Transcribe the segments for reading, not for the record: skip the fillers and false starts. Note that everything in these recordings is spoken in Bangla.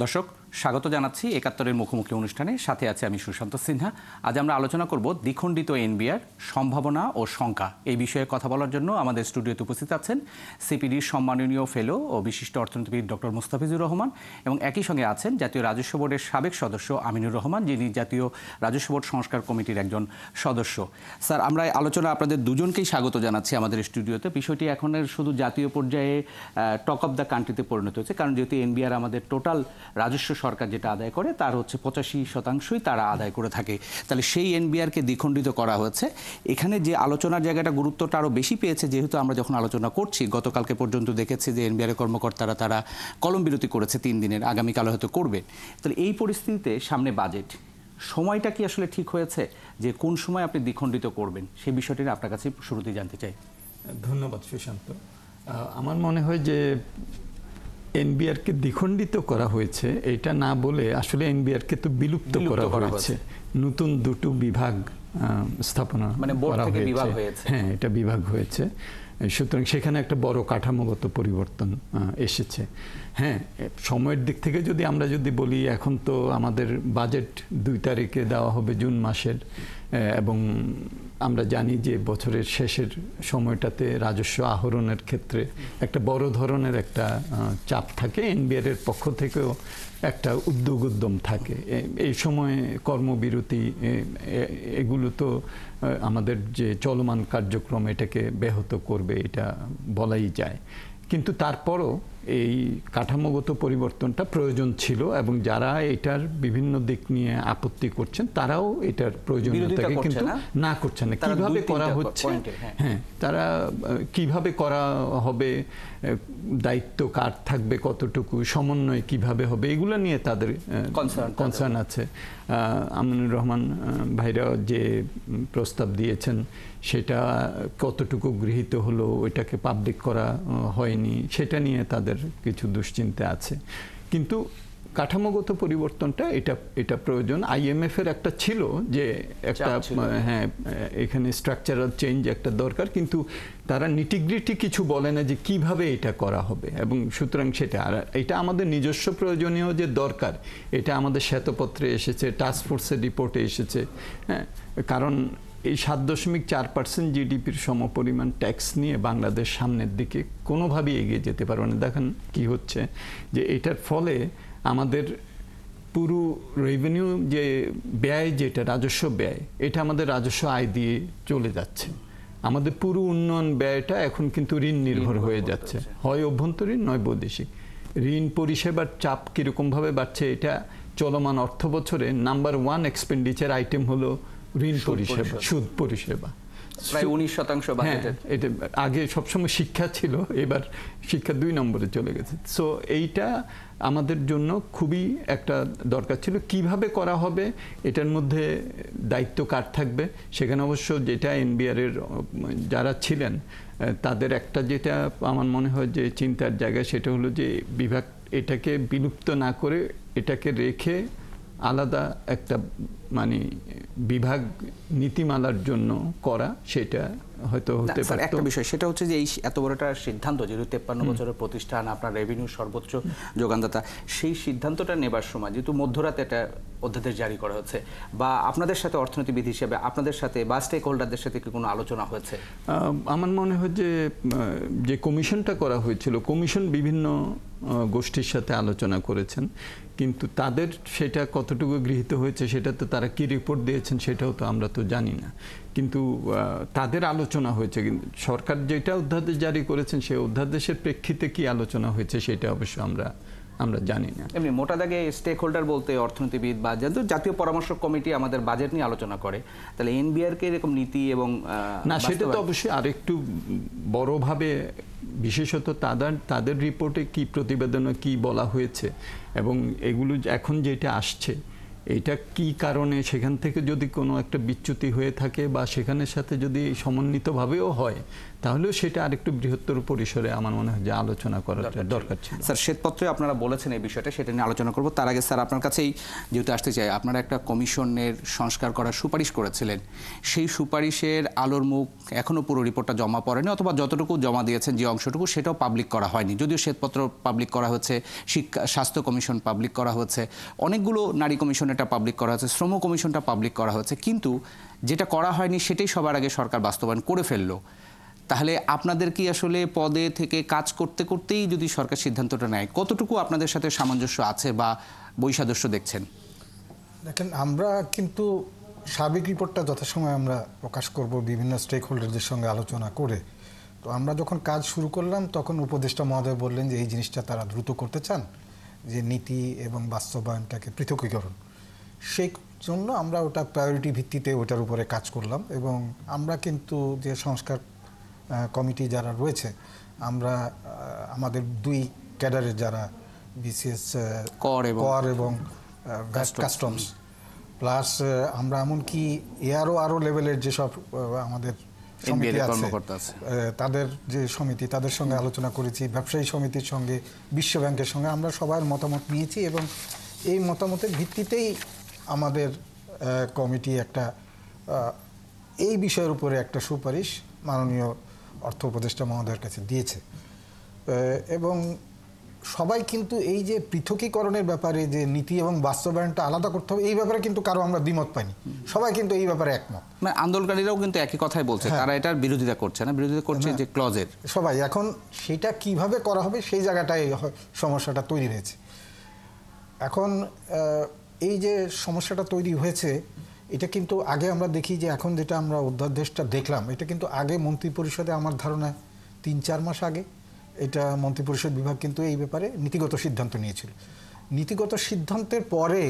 দর্শক স্বাগত জানাচ্ছি একাত্তরের মুখোমুখি অনুষ্ঠানে, সাথে আছে আমি সুশান্ত সিনহা। আজ আমরা আলোচনা করব দ্বিখণ্ডিত এনবিআর সম্ভাবনা ও শঙ্কা। এই বিষয়ে কথা বলার জন্য আমাদের স্টুডিওতে উপস্থিত আছেন সিপিডির সম্মাননীয় ফেলো ও বিশিষ্ট অর্থনীতিবিদ ডক্টর মুস্তাফিজুর রহমান, এবং একই সঙ্গে আছেন জাতীয় রাজস্ব বোর্ডের সাবেক সদস্য আমিনুর রহমান, যিনি জাতীয় রাজস্ব বোর্ড সংস্কার কমিটির একজন সদস্য। স্যার, আমরা আলোচনা আপনাদের দুজনকেই স্বাগত জানাচ্ছি আমাদের স্টুডিওতে। বিষয়টি এখন শুধু জাতীয় পর্যায়ে টক অফ দ্য কান্ট্রিতে পরিণত হয়েছে, কারণ যেহেতু এনবিআর আমাদের টোটাল রাজস্ব সরকার যেটা আদায় করে তার হচ্ছে 85% তারা আদায় করে থাকে। তাহলে সেই এনবিআরকে দ্বিখণ্ডিত করা হয়েছে। এখানে যে আলোচনার জায়গাটা গুরুত্বটা আরও বেশি পেয়েছে, যেহেতু আমরা যখন আলোচনা করছি, গতকালকে পর্যন্ত দেখেছি যে এনবিআর কর্মকর্তারা তারা কলম বিরতি করেছে 3 দিনের, আগামীকাল হয়তো করবে। তাহলে এই পরিস্থিতিতে সামনে বাজেট, সময়টা কি আসলে ঠিক হয়েছে যে কোন সময় আপনি দ্বিখণ্ডিত করবেন, সেই বিষয়টি আপনার কাছে শুরুতেই জানতে চাই। ধন্যবাদ সুশান্ত। আমার মনে হয় যে এনবিআরকে দ্বিখণ্ডিত করা হয়েছে এটা না বলে আসলে এনবিআরকে তো বিলুপ্ত করা হয়েছে। নতুন দুটো বিভাগ স্থাপনা করা হয়েছে। হ্যাঁ, এটা বিভাগ হয়েছে। সুতরাং সেখানে একটা বড় কাঠামোগত পরিবর্তন এসেছে। হ্যাঁ, সময়ের দিক থেকে আমরা যদি বলি, এখন তো আমাদের বাজেট 2 তারিখে দেওয়া হবে, জুন মাসের, এবং আমরা জানি যে বছরের শেষের সময়টাতে রাজস্ব আহরণের ক্ষেত্রে একটা বড় ধরনের একটা চাপ থাকে। এনবিআর এর পক্ষ থেকেও একটা উদ্যম থাকে। এই সময় কর্মবিরতি এগুলো তো আমাদের যে চলমান কার্যক্রম এটাকে ব্যাহত করবে, এটা বলাই যায়। কিন্তু তারপরও এই কাঠামোগত পরিবর্তনটা প্রয়োজন ছিল, এবং যারা এটার বিভিন্ন দিক নিয়ে আপত্তি করছেন তারাও এটার প্রয়োজনীয়তাকে কিন্তু না করছেন না। কিভাবে করা হচ্ছে, হ্যাঁ, তারা কিভাবে করা হবে, দায়িত্ব কার থাকবে, কতটুকু সমন্বয় কিভাবে হবে, এগুলো নিয়ে তাদের কনসার্ন আছে। আমিনুর রহমান ভাইরা যে প্রস্তাব দিয়েছেন সেটা কতটুকু গৃহীত হলো, ওইটাকে পাবলিক করা হয়নি, সেটা নিয়ে তাদের কিছু দুশ্চিন্তা আছে। কিন্তু কাঠামোগত পরিবর্তনটা এটা প্রয়োজন। আইএমএফ এর একটা ছিল যে একটা, হ্যাঁ, এখানে স্ট্রাকচারাল চেঞ্জ একটা দরকার, কিন্তু তারা নিটিগ্রিটি কিছু বলে না যে কিভাবে এটা করা হবে। এবং সুতরাং সেটা, আর এটা আমাদের নিজস্ব প্রয়োজনীয় যে দরকার, এটা আমাদের শ্বেতপত্রে এসেছে, টাস্কফোর্সের রিপোর্টে এসেছে। হ্যাঁ, কারণ এই 7.4% জিডিপির সমপরিমাণ ট্যাক্স নিয়ে বাংলাদেশ সামনের দিকে কোনোভাবেই এগিয়ে যেতে পারবে না। দেখেন কি হচ্ছে, যে এটার ফলে আমাদের পুরো রেভিনিউ যে ব্যয়, যেটা রাজস্ব ব্যয়, এটা আমাদের রাজস্ব আয় দিয়ে চলে যাচ্ছে। আমাদের পুরো উন্নয়ন ব্যয়টা এখন কিন্তু ঋণ নির্ভর হয়ে যাচ্ছে, হয় অভ্যন্তরীণ নয় বৈদেশিক। ঋণ পরিষেবার চাপ কীরকমভাবে বাড়ছে, এটা চলমান অর্থ বছরে নাম্বার 1 এক্সপেন্ডিচার আইটেম হলো ঋণ পরিষেবা, সুদ পরিষেবা, প্রায় 19% বাজেটের। এটা আগে সবসময় শিক্ষা ছিল, এবার শিক্ষা 2 নম্বরে চলে গেছে। সো এইটা আমাদের জন্য খুবই একটা দরকার ছিল। কিভাবে করা হবে, এটার মধ্যে দায়িত্ব কার থাকবে, সেখানে অবশ্য যেটা এনবিআর এর যারা ছিলেন তাদের একটা, যেটা আমার মনে হয় যে চিন্তার জায়গা, সেটা হলো যে বিভাগ এটাকে বিলুপ্ত না করে এটাকে রেখে আলাদা একটা মানে বিভাগ নীতিমালার জন্য করা, সেটা হয়তো হতে পারে। একটা বিষয় সেটা হচ্ছে যে এই এত বড় একটা সিদ্ধান্ত, যেহেতু 53 বছরের প্রতিষ্ঠান, আপনার রেভিনিউ সর্বোচ্চ যোগানদাতা, সেই সিদ্ধান্তটা নেবার সময় যেহেতু মধ্যরাতে একটা অধ্যাদেশ জারি করা হচ্ছে, বা আপনাদের সাথে অর্থনীতিবিদ হিসেবে আপনাদের সাথে বা স্টেক হোল্ডারদের সাথে কি কোনো আলোচনা হয়েছে? আমার মনে হয় যে কমিশনটা করা হয়েছিল, কমিশন বিভিন্ন গোষ্ঠীর সাথে আলোচনা করেছেন, কিন্তু তাদের সেটা কতটুকু গৃহীত হয়েছে, সেটা তো তারা কি রিপোর্ট দিয়েছেন সেটাও তো আমরা তো জানি না। কিন্তু তাদের আলোচনা হয়েছে। কিন্তু সরকার যেটা অধ্যাদেশ জারি করেছেন, সেই অধ্যাদেশের প্রেক্ষিতে কি আলোচনা হয়েছে সেটা অবশ্য আমরা জানি না। এমনি মোটা দাগে স্টেক হোল্ডার বলতে অর্থনীতিবিদ বা জাতীয় পরামর্শ কমিটি আমাদের বাজেট নিয়ে আলোচনা করে, তাহলে এনবিআরকে এরকম নীতি এবং না, সেটা তো অবশ্যই আরেকটু বড়ভাবে, বিশেষত তাদের রিপোর্টে কি প্রতিবেদনে কি বলা হয়েছে, এবং এগুলো এখন যেটা আসছে এটা কি কারণে, সেখান থেকে যদি কোনো একটা বিচ্যুতি হয়ে থাকে বা সেখানের সাথে যদি সমন্বিতভাবেও হয়, তাহলেও সেটা আরেকটু বৃহত্তর পরিসরে আমার মনে হয় যে আলোচনা করাটা দরকার ছিল। স্যার, শ্বেতপত্রে আপনারা বলেছেন এই বিষয়টা, সেটা নিয়ে আলোচনা করব। তার আগে স্যার আপনার কাছেই যেহেতু আসতে চাই, আপনারা একটা কমিশনের সংস্কার করার সুপারিশ করেছিলেন, সেই সুপারিশের আলোর মুখ এখনও পুরো রিপোর্টটা জমা পড়েনি, অথবা যতটুকু জমা দিয়েছেন যে অংশটুকু সেটাও পাবলিক করা হয়নি। যদিও শ্বেতপত্র পাবলিক করা হচ্ছে, স্বাস্থ্য কমিশন পাবলিক করা হচ্ছে, অনেকগুলো নারী কমিশন এটা পাবলিক করা হচ্ছে, শ্রম কমিশনটা পাবলিক করা হচ্ছে, কিন্তু যেটা করা হয়নি সেটাই সবার আগে সরকার বাস্তবায়ন করে ফেললো। তাহলে আপনাদের কি আসলে পদে থেকে কাজ করতে করতেই যদি সরকার সিদ্ধান্তটা নেয়, কতটুকু আপনাদের সাথে সামঞ্জস্য আছে বা বৈসাদস্য দেখছেন? দেখেন, আমরা কিন্তু সাবেক রিপোর্টটা যথাসময়ে আমরা প্রকাশ করব বিভিন্ন স্টেক হোল্ডারদের সঙ্গে আলোচনা করে। তো আমরা যখন কাজ শুরু করলাম তখন উপদেষ্টা মহোদয় বললেন যে এই জিনিসটা তারা দ্রুত করতে চান, যে নীতি এবং বাস্তবায়নটাকে পৃথকীকরণ। সেই জন্য আমরা ওটা প্রায়োরিটি ভিত্তিতে ওটার উপরে কাজ করলাম। এবং আমরা কিন্তু যে সংস্কার কমিটি যারা রয়েছে, আমরা আমাদের দুই ক্যাডারের যারা বিসিএস কর এবং কাস্টমস প্লাস আমরা এমনকি আরও লেভেলের যেসব আমাদের সমিতি আছে, তাদের যে সমিতি, তাদের সঙ্গে আলোচনা করেছি, ব্যবসায়ী সমিতির সঙ্গে, বিশ্ব ব্যাংকের সঙ্গে আমরা সবার মতামত নিয়েছি। এবং এই মতামতের ভিত্তিতেই আমাদের কমিটি একটা এই বিষয়ের উপরে একটা সুপারিশ মাননীয় অর্থ উপদেষ্টা মহোদয়ের কাছে দিয়েছে। এবং সবাই কিন্তু এই যে পৃথকীকরণের ব্যাপারে যে নীতি এবং বাস্তবায়নটা আলাদা করতে হবে, এই ব্যাপারে কিন্তু কারো আমরা দ্বিমত পাইনি, সবাই কিন্তু এই ব্যাপারে একমত। মানে আন্দোলনকারীরাও কিন্তু একই কথাই বলছে, তারা এটার বিরোধিতা করছে না, বিরোধিতা করছে যে ক্লজের। সবাই এখন সেটা কিভাবে করা হবে সেই জায়গাটায় সমস্যাটা তৈরি হয়েছে। এখন এই যে সমস্যাটা তৈরি হয়েছে, এটা কিন্তু আগে আমরা দেখি যে এখন যেটা আমরা অধ্যাদেশটা দেখলাম, এটা কিন্তু আগে মন্ত্রিপরিষদে আমার ধারণা 3-4 মাস আগে এটা মন্ত্রিপরিষদ বিভাগ কিন্তু এই ব্যাপারে নীতিগত সিদ্ধান্ত নিয়েছিল। নীতিগত সিদ্ধান্তের পরে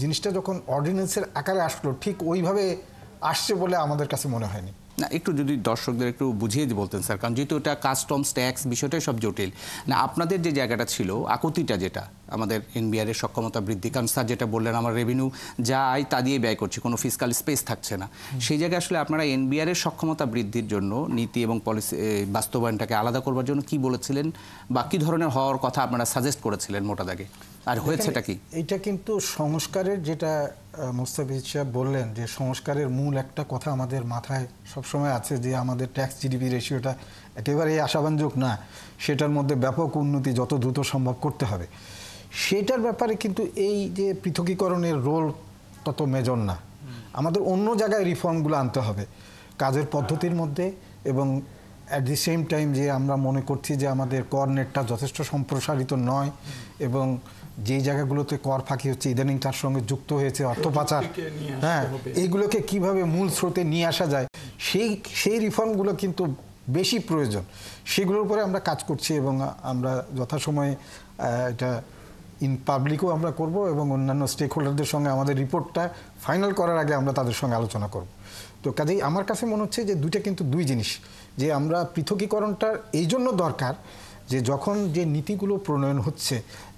জিনিসটা যখন অর্ডিন্যান্সের আকারে আসলো, ঠিক ওইভাবে আসছে বলে আমাদের কাছে মনে হয়নি। না, একটু যদি দর্শকদের একটু বুঝিয়ে বলতেন স্যার, কারণ যেহেতু এটা কাস্টমস ট্যাক্স বিষয়টাই সব জটিল। না, আপনাদের যে জায়গাটা ছিল আকুতিটা, যেটা আমাদের এনবিআর এর সক্ষমতা বৃদ্ধি, কারণ স্যার যেটা বললেন আমার রেভিনিউ যা আয় তা দিয়ে ব্যয় করছি, কোনো ফিসকাল স্পেস থাকছে না, সেই জায়গায় আসলে আপনারা এনবিআর এর সক্ষমতা বৃদ্ধির জন্য নীতি এবং পলিসি বাস্তবায়নটাকে আলাদা করবার জন্য কি বলেছিলেন বা কী ধরনের হওয়ার কথা আপনারা সাজেস্ট করেছিলেন মোটা দাগে, আর হয়েছেটা কি? এটা কিন্তু সংস্কারের, যেটা মুস্তাফিজ সাহেব বললেন, যে সংস্কারের মূল একটা কথা আমাদের মাথায় সবসময় আছে, যে আমাদের ট্যাক্স জিডিপি রেশিওটা একেবারেই আশাবাঞ্জক না, সেটার মধ্যে ব্যাপক উন্নতি যত দ্রুত সম্ভব করতে হবে। সেটার ব্যাপারে কিন্তু এই যে পৃথকীকরণের রোল তত মেজর না, আমাদের অন্য জায়গায় রিফর্মগুলো আনতে হবে কাজের পদ্ধতির মধ্যে। এবং অ্যাট দি সেম টাইম যে আমরা মনে করছি যে আমাদের কর নেটটা যথেষ্ট সম্প্রসারিত নয়, এবং যেই জায়গাগুলোতে কর ফাঁকি হচ্ছে ইদানিং তার সঙ্গে যুক্ত হয়েছে অর্থ পাচার, হ্যাঁ, এইগুলোকে কিভাবে মূল স্রোতে নিয়ে আসা যায়, সেই রিফর্মগুলো কিন্তু বেশি প্রয়োজন। সেগুলোর উপরে আমরা কাজ করছি এবং আমরা যথাসময়ে এটা ইন পাবলিকও আমরা করব, এবং অন্যান্য স্টেক হোল্ডারদের সঙ্গে আমাদের রিপোর্টটা ফাইনাল করার আগে আমরা তাদের সঙ্গে আলোচনা করব। তো কাজেই আমার কাছে মনে হচ্ছে যে দুইটা কিন্তু দুই জিনিস, যে আমরা পৃথকীকরণটা এই জন্য দরকার যে যখন যে নীতিগুলো প্রণয়ন হচ্ছে,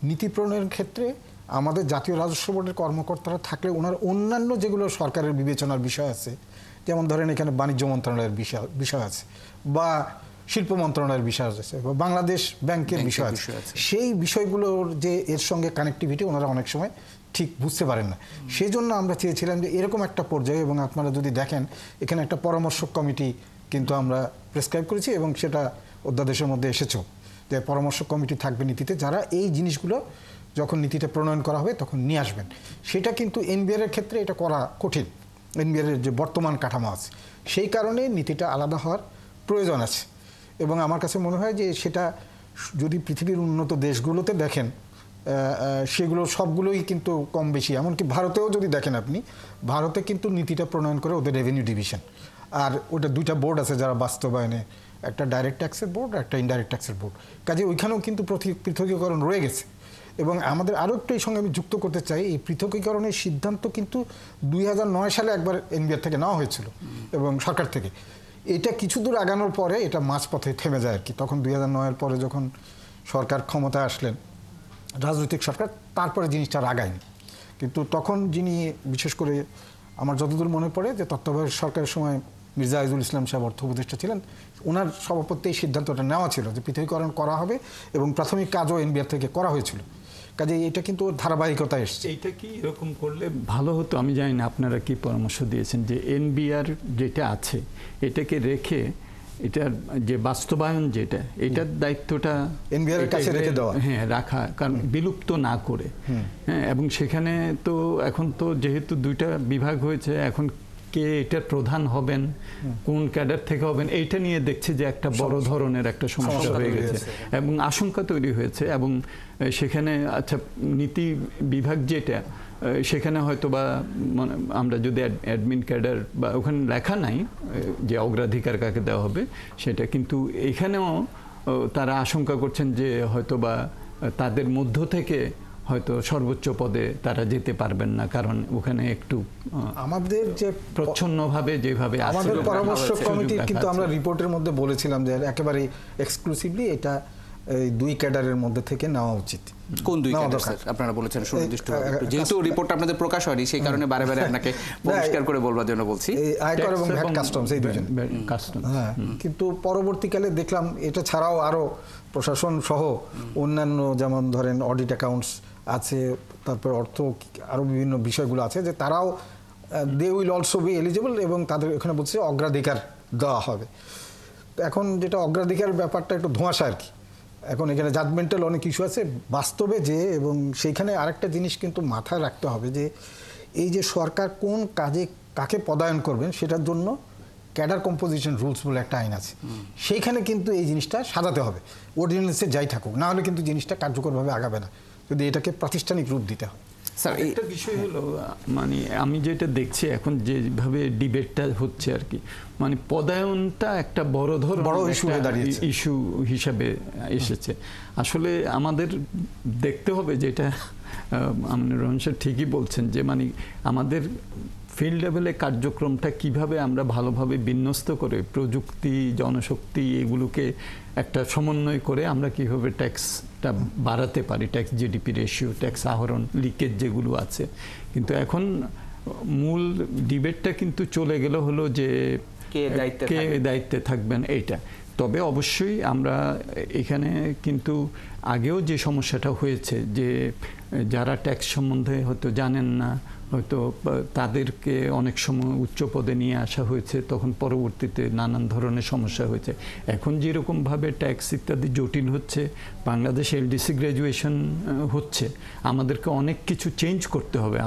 নীতি প্রণয়নের ক্ষেত্রে আমাদের জাতীয় রাজস্ব বোর্ডের কর্মকর্তারা থাকলে ওনার অন্যান্য যেগুলো সরকারের বিবেচনার বিষয় আছে, যেমন ধরেন এখানে বাণিজ্য মন্ত্রণালয়ের বিষয় আছে, বা শিল্প মন্ত্রণালয়ের বিষয় আছে, বা বাংলাদেশ ব্যাংকের বিষয় আছে, সেই বিষয়গুলোর যে এর সঙ্গে কানেক্টিভিটি ওনারা অনেক সময় ঠিক বুঝতে পারেন না। সেই জন্য আমরা চেয়েছিলাম যে এরকম একটা পর্যায়ে, এবং আপনারা যদি দেখেন এখানে একটা পরামর্শক কমিটি কিন্তু আমরা প্রেসক্রাইব করেছি, এবং সেটা অধ্যাদেশের মধ্যে এসেছেও, যে পরামর্শক কমিটি থাকবে নীতিতে, যারা এই জিনিসগুলো যখন নীতিতে প্রণয়ন করা হবে তখন নিয়ে আসবেন। সেটা কিন্তু এনবিআর এর ক্ষেত্রে এটা করা কঠিন, এনবিআর এর যে বর্তমান কাঠামো আছে, সেই কারণে নীতিটা আলাদা হওয়ার প্রয়োজন আছে। এবং আমার কাছে মনে হয় যে সেটা যদি পৃথিবীর উন্নত দেশগুলোতে দেখেন, সেগুলো সবগুলোই কিন্তু কম বেশি, এমনকি ভারতেও যদি দেখেন আপনি, ভারতে কিন্তু নীতিটা প্রণয়ন করে ওদের রেভিনিউ ডিভিশন, আর ওটা দুইটা বোর্ড আছে যারা বাস্তবায়নে, একটা ডাইরেক্ট ট্যাক্সের বোর্ড, একটা ইনডাইরেক্ট ট্যাক্সের বোর্ড। কাজে ওইখানেও কিন্তু পৃথকীকরণ রয়ে গেছে। এবং আমাদের আরও একটু এই সঙ্গে আমি যুক্ত করতে চাই, এই পৃথকীকরণের সিদ্ধান্ত কিন্তু 2009 সালে একবার এনবিআর থেকে নেওয়া হয়েছিল এবং সরকার থেকে। এটা কিছু দূর আগানোর পরে এটা মাঝপথে থেমে যায় আর কি। তখন 2009-এর পরে যখন সরকার ক্ষমতায় আসলেন, রাজনৈতিক সরকার, তারপরে জিনিসটা আগায়নি। কিন্তু তখন যিনি, বিশেষ করে আমার যতদূর মনে পড়ে, যে তত্ত্বাবধায়ক সরকারের সময় মির্জা আজিজুল ইসলাম সাহেব অর্থ উপদেষ্টা ছিলেন, ওনার সভাপতিতে এই সিদ্ধান্তটা নেওয়া ছিল যে পৃথকীকরণ করা হবে এবং প্রাথমিক কাজও এনবিআর থেকে করা হয়েছিল। কাজে এটা কিন্তু ধারাবাহিকতা এসছে। এইটা কি এরকম করলে ভালো হতো? আমি জানি না আপনারা কি পরামর্শ দিয়েছেন যে এনবিআর যেটা আছে এটাকে রেখে এটার যে বাস্তবায়ন যেটা এটার দায়িত্বটা এনবিআর এর কাছে রেখে দেওয়া, হ্যাঁ রাখা, কারণ বিলুপ্ত না করে। হ্যাঁ, এবং সেখানে তো এখন তো যেহেতু দুইটা বিভাগ হয়েছে, এখন কে এটার প্রধান হবেন, কোন ক্যাডার থেকে হবেন, এইটা নিয়ে দেখছি যে একটা বড় ধরনের একটা সমস্যা হয়ে গেছে এবং আশঙ্কা তৈরি হয়েছে। এবং সেখানে আচ্ছা নীতি বিভাগ যেটা সেখানে হয়তো বা আমরা যদি অ্যাডমিন ক্যাডার বা ওখানে লেখা নাই যে অগ্রাধিকার কাকে দেওয়া হবে সেটা, কিন্তু এখানেও তারা আশঙ্কা করছেন যে হয়তো বা তাদের মধ্য থেকে হয়তো সর্বোচ্চ পদে তারা যেতে পারবেন না, কারণ ওখানে একটু আমাদের যে প্রচ্ছন্নভাবে যেভাবে আমাদের পরামর্শ কমিটির কিন্তু আমরা রিপোর্টের মধ্যে বলেছিলাম যে একেবারে এক্সক্লুসিভলি এটা এই দুই ক্যাডারের মধ্যে থেকে নেওয়া উচিত। কোন দুই ক্যাডার স্যার আপনারা বলেছেন সুনির্দিষ্টভাবে? যেহেতু রিপোর্ট আপনাদের প্রকাশ হয়নি সেই কারণে বারে বারে আপনাকে পরিষ্কার করে বলবার জন্য বলছি। এই আয়কর এবং ভ্যাট কাস্টমস এই দুজন। হ্যাঁ, কিন্তু পরবর্তীকালে দেখলাম এটা ছাড়াও আরো প্রশাসন সহ অন্যান্য যেমন ধরেন অডিট অ্যাকাউন্টস আছে, তারপর অর্থ আরো বিভিন্ন বিষয়গুলো আছে যে তারাও they will also be eligible এবং তাদের এখানে বলছে অগ্রাধিকার দেওয়া হবে। এখন যেটা অগ্রাধিকার ব্যাপারটা একটু ধোঁয়াশা আর কি। এখন এখানে জাজমেন্টাল অনেক ইস্যু আছে বাস্তবে যে, এবং সেইখানে আরেকটা জিনিস কিন্তু মাথায় রাখতে হবে যে এই যে সরকার কোন কাজে কাকে পদায়ন করবেন সেটার জন্য ক্যাডার কম্পোজিশন রুলস বলে একটা আইন আছে, সেইখানে কিন্তু এই জিনিসটা সাজাতে হবে, অর্ডিন্যান্সে যাই থাকুক, না হলে কিন্তু জিনিসটা কার্যকরভাবে আগাবে না যদি এটাকে প্রাতিষ্ঠানিক রূপ দিতে হয়। স্যার একটা বিষয় হলো, মানে আমি যেটা দেখছি এখন যেভাবে ডিবেটটা হচ্ছে আর কি, মানে পদায়নটা একটা বড় ইস্যু হিসাবে এসেছে। আসলে আমাদের দেখতে হবে যেটা রহমান স্যার ঠিকই বলছেন যে মানে আমাদের ফিল্ড লেভেলে কার্যক্রমটা কিভাবে আমরা ভালোভাবে বিন্যস্ত করে প্রযুক্তি, জনশক্তি এগুলোকে একটা সমন্বয় করে আমরা কিভাবে ট্যাক্সটা বাড়াতে পারি, ট্যাক্স জিডিপি রেশিও, ট্যাক্স আহরণ, লিকেজ যেগুলো আছে। কিন্তু এখন মূল ডিবেটটা কিন্তু চলে গেল হলো যে কে দায়িত্বে থাকবেন এইটা। তবে অবশ্যই আমরা এখানে কিন্তু আগেও যে সমস্যাটা হয়েছে যে যারা ট্যাক্স সম্বন্ধে হয়তো জানেন না, হয়তো তাদেরকে অনেক সময় উচ্চ পদে নিয়ে আসা হয়েছে, তখন পরবর্তীতে নানান ধরনের সমস্যা হয়েছে। এখন যেরকমভাবে ট্যাক্স ইত্যাদি জটিল হচ্ছে, বাংলাদেশ এলডিসি গ্র্যাজুয়েশন হচ্ছে, আমাদেরকে অনেক কিছু চেঞ্জ করতে হবে।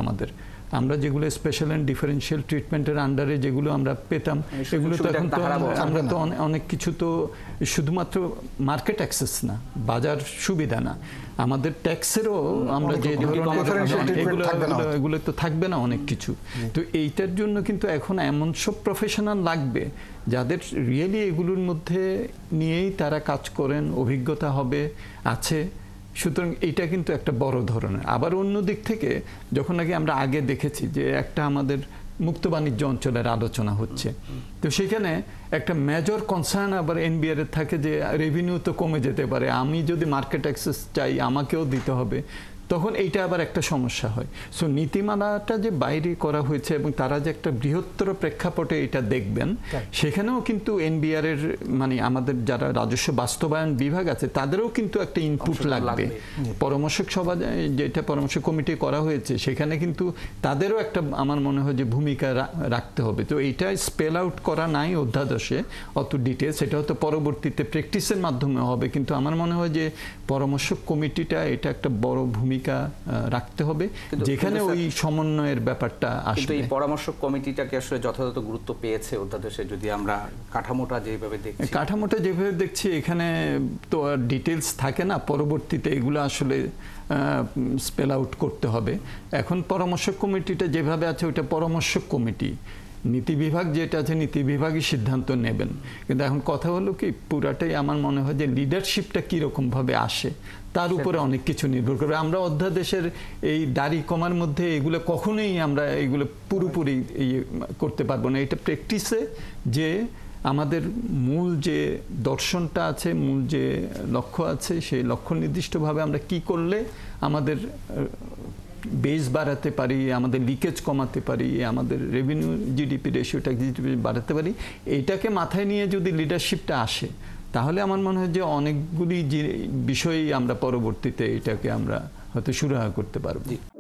আমরা যেগুলো স্পেশাল অ্যান্ড ডিফারেন্সিয়াল ট্রিটমেন্টের আন্ডারে যেগুলো আমরা পেতাম, এগুলো তো এখন তো আমরা তো অনেক কিছু তো শুধুমাত্র মার্কেট অ্যাক্সেস না, বাজার সুবিধা না, আমাদের ট্যাক্সেরও আমরা যে ধরনের এগুলো তো থাকবে না অনেক কিছু। তো এইটার জন্য কিন্তু এখন এমন সব প্রফেশনাল লাগবে যাদের রিয়েলি এগুলোর মধ্যে নিয়েই তারা কাজ করেন, অভিজ্ঞতা হবে আছে। সুতরাং এটা কিন্তু একটা বড় ধরনের। আবার অন্য দিক থেকে যখন নাকি আমরা আগে দেখেছি যে একটা আমাদের মুক্ত বাণিজ্য অঞ্চলের আলোচনা হচ্ছে, তো সেখানে একটা মেজর কনসার্ন আবার এনবিআর এর থাকে যে রেভিনিউ তো কমে যেতে পারে, আমি যদি মার্কেট অ্যাক্সেস চাই আমাকেও দিতে হবে, তখন এইটা আবার একটা সমস্যা হয়। সো নীতিমালাটা যে বাইরে করা হয়েছে এবং তারা যে একটা বৃহত্তর প্রেক্ষাপটে এটা দেখবেন, সেখানেও কিন্তু এনবিআর এর মানে আমাদের যারা রাজস্ব বাস্তবায়ন বিভাগ আছে তাদেরও কিন্তু একটা ইনপুট লাগবে। পরামর্শ সভা যেটা পরামর্শ কমিটি করা হয়েছে সেখানে কিন্তু তাদেরও একটা আমার মনে হয় যে ভূমিকা রাখতে হবে। তো এইটা স্পেল আউট করা নাই অধ্যাদেশে অত ডিটেলস, সেটা হয়তো পরবর্তীতে প্র্যাকটিসের মাধ্যমে হবে, কিন্তু আমার মনে হয় যে পরামর্শ কমিটিটা এটা একটা বড় ভূমিকা রাখতে হবে যেখানে ওই সমন্বয়ের ব্যাপারটা আসবে। এই পরামর্শ কমিটিটাকে আসলে যথাযথ গুরুত্ব পেয়েছে অধ্যাদেশে? যদি আমরা কাঠামোটা যেভাবে দেখছি এখানে তো আর ডিটেলস থাকে না, পরবর্তীতে এগুলো আসলে স্পেল আউট করতে হবে। এখন পরামর্শ কমিটিটা যেভাবে আছে ওইটা পরামর্শ কমিটি, নীতি বিভাগ যেটা আছে নীতি বিভাগই সিদ্ধান্ত নেবেন। কিন্তু এখন কথা হলো কি পুরাটাই আমার মনে হয় যে লিডারশিপটা কীরকম ভাবে আসে তার উপরে অনেক কিছু নির্ভর করবে। আমরা অধ্যাদেশের এই দাড়ি কমার মধ্যে এগুলো কখনোই আমরা এগুলো পুরোপুরি করতে পারবো না। এটা প্র্যাকটিসে যে আমাদের মূল যে দর্শনটা আছে, মূল যে লক্ষ্য আছে, সেই লক্ষ্য নির্দিষ্টভাবে আমরা কি করলে আমাদের বেস বাড়াতে পারি, আমাদের লিকেজ কমাতে পারি, আমাদের রেভিনিউ জিডিপি রেশিওটা জিডিপি বাড়াতে পারি, এইটাকে মাথায় নিয়ে যদি লিডারশিপটা আসে, তাহলে আমার মনে হয় যে অনেকগুলি যে বিষয়ই আমরা পরবর্তীতে এটাকে আমরা হয়তো সুরাহা করতে পারবো।